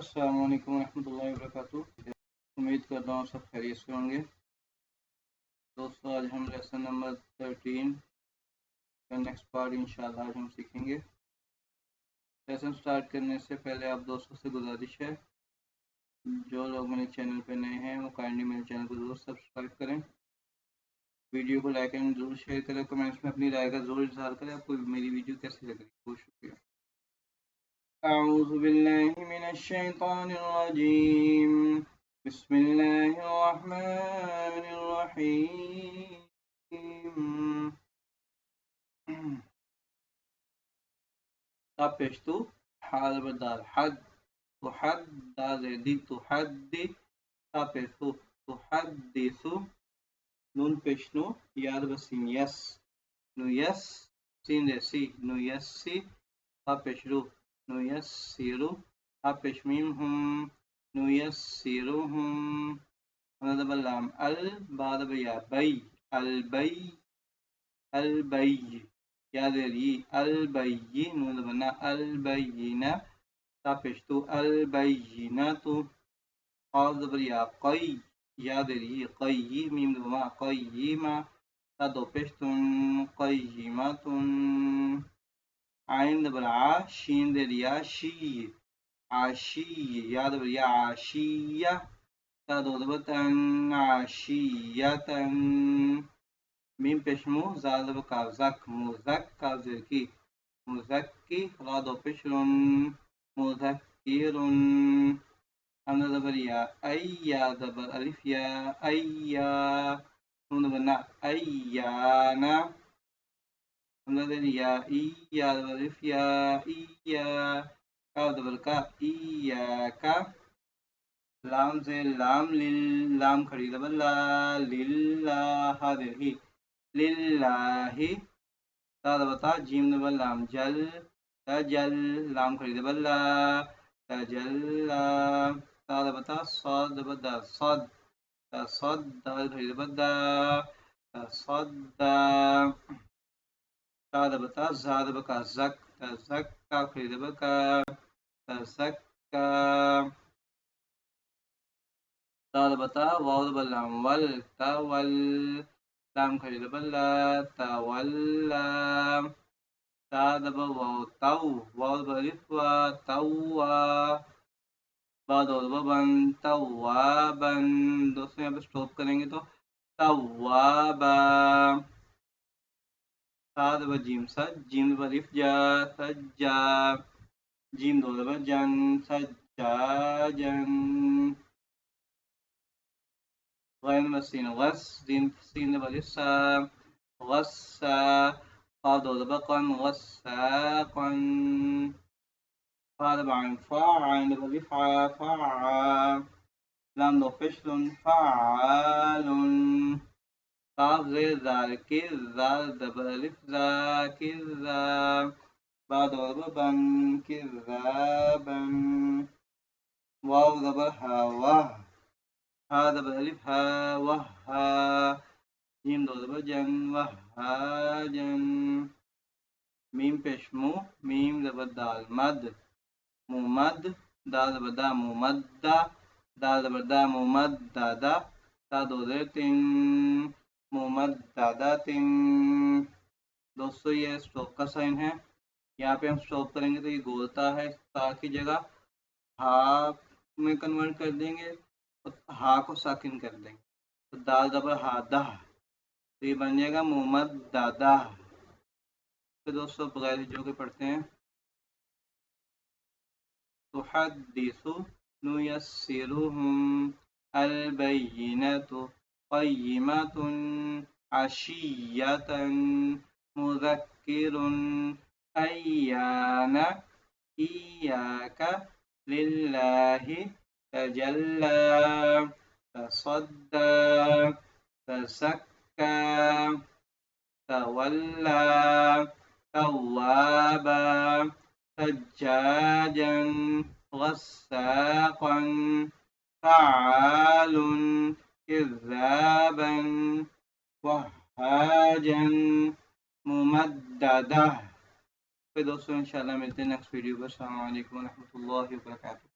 अस्सलाम वालेकुम रहमतुल्लाहि व बरकातुहू। उम्मीद करता हूँ सब खैरियत से होंगे। दोस्तों, आज हम लेसन नंबर 13 का नेक्स्ट पार्ट इंशाल्लाह आज हम सीखेंगे। लेसन स्टार्ट करने से पहले आप दोस्तों से गुजारिश है, जो लोग मेरे चैनल पे नए हैं वो काइंडली मेरे चैनल को ज़रूर सब्सक्राइब करें, वीडियो को लाइक एंड ज़रूर शेयर करें, कमेंट्स में अपनी राय का ज़रूर इज़हार करें आपको मेरी वीडियो कैसी लग रही है। बहुत शुक्रिया। अऊज़ु बिल्लाहि मिनश शैतानिर रजीम, बिस्मिल्लाहिर्रहमानिर्रहीम। पेशतु हाल बदाल हद तुहद्दी तुहद्दी पेशतु तुहद्दिसु नून पेशनु याद बसीन यस नु यस सीन रेसी नु यस्सी पेशरु नु यस्सिरु पेशमीम हम नु यस्सिरुहुम लाम अल बाद या बई अल बई याद रही अल बई नून बना अल बईना पेशतु अल बईना तो या कई याद रही कई मीम बमा कईमा दो पेशतुन कईमातुन आइन बरा शीन दे रिया शी आशी याद बरिया आशिया दो दबतन आशियतन मीम पेशमु जाल का जक मुजक का की मुजक्की दो पेशरुन मुजक्किरुन हमजा ज़बर या अय्या ज़बर अलिफ या अय्या नून बना अय्याना हमजा ज़बर या इया ज़बर अलिफ या इया का ज़बर का इयाका लाम से लाम लिल लाम खड़ी ज़बर ला लिल्लाह दे लिल्लाहि बता जीम ज़बर लाम जल तजल लाम खड़ी ज़बर ला तजल्ला बता सद बदा सद सद दाल खड़ी बदा सद्दा बता ज़ाद बका ज़क ज़क का खड़ी बका ज़क्का बता वाव बलाम वल तवल लाम खड़ी बल्ला तवल्ला वाव तव वाव बलिफवा तवा बाद बन तवाबन। दोस्तों यहाँ पे स्टॉप करेंगे तो तवाबा जीम सज जीम बलिफ जा सज्जा जीम दो जन सज्जाजन गैन मसीन गस दिन सीन बलिसा गस्सा दो बकन गस्साकन بعين فا عين بلفع فعا لام دو فشل فعال قاف زي ذال كذا دبل ألف ذا كذا بعد ضربا كذابا واو دبل ها هذا بالألف ها وها جيم دو دبل جن وهاجن ميم पेशमु मीम दबल दाल मद मुमद दाल बदा मुमद्दा दाल बदा मुमद्दादा दो तीन मुमद्दादा तीन। दोस्तों ये स्टॉप का साइन है, यहाँ पे हम स्टॉप करेंगे तो ये गोलता है, ता की जगह हा में कन्वर्ट कर देंगे और हा को साकिन कर देंगे तो दाल दबल हादा तो ये बन जाएगा मुमद्दादा। तो दोस्तों बगैर जो के पढ़ते हैं तुहद्दिसु नुयस्सिरुहुम अलबय्यिनतु क़य्यिमतुन अशिय्यतन मुज़क्किरुन अय्याना इय्याका लिल्लाहि तजल्ला तसद्दा तज़क्का तवल्ला तवाबा सज्जाजा गस्साक़ा फ़आल कज़्ज़ाबा वहाजा मुमद्ददा। फिर दोस्तों इंशाल्लाह मिलते हैं नेक्स्ट वीडियो पर। अस्सलामु अलैकुम व रहमतुल्लाहि व बरकातुहू।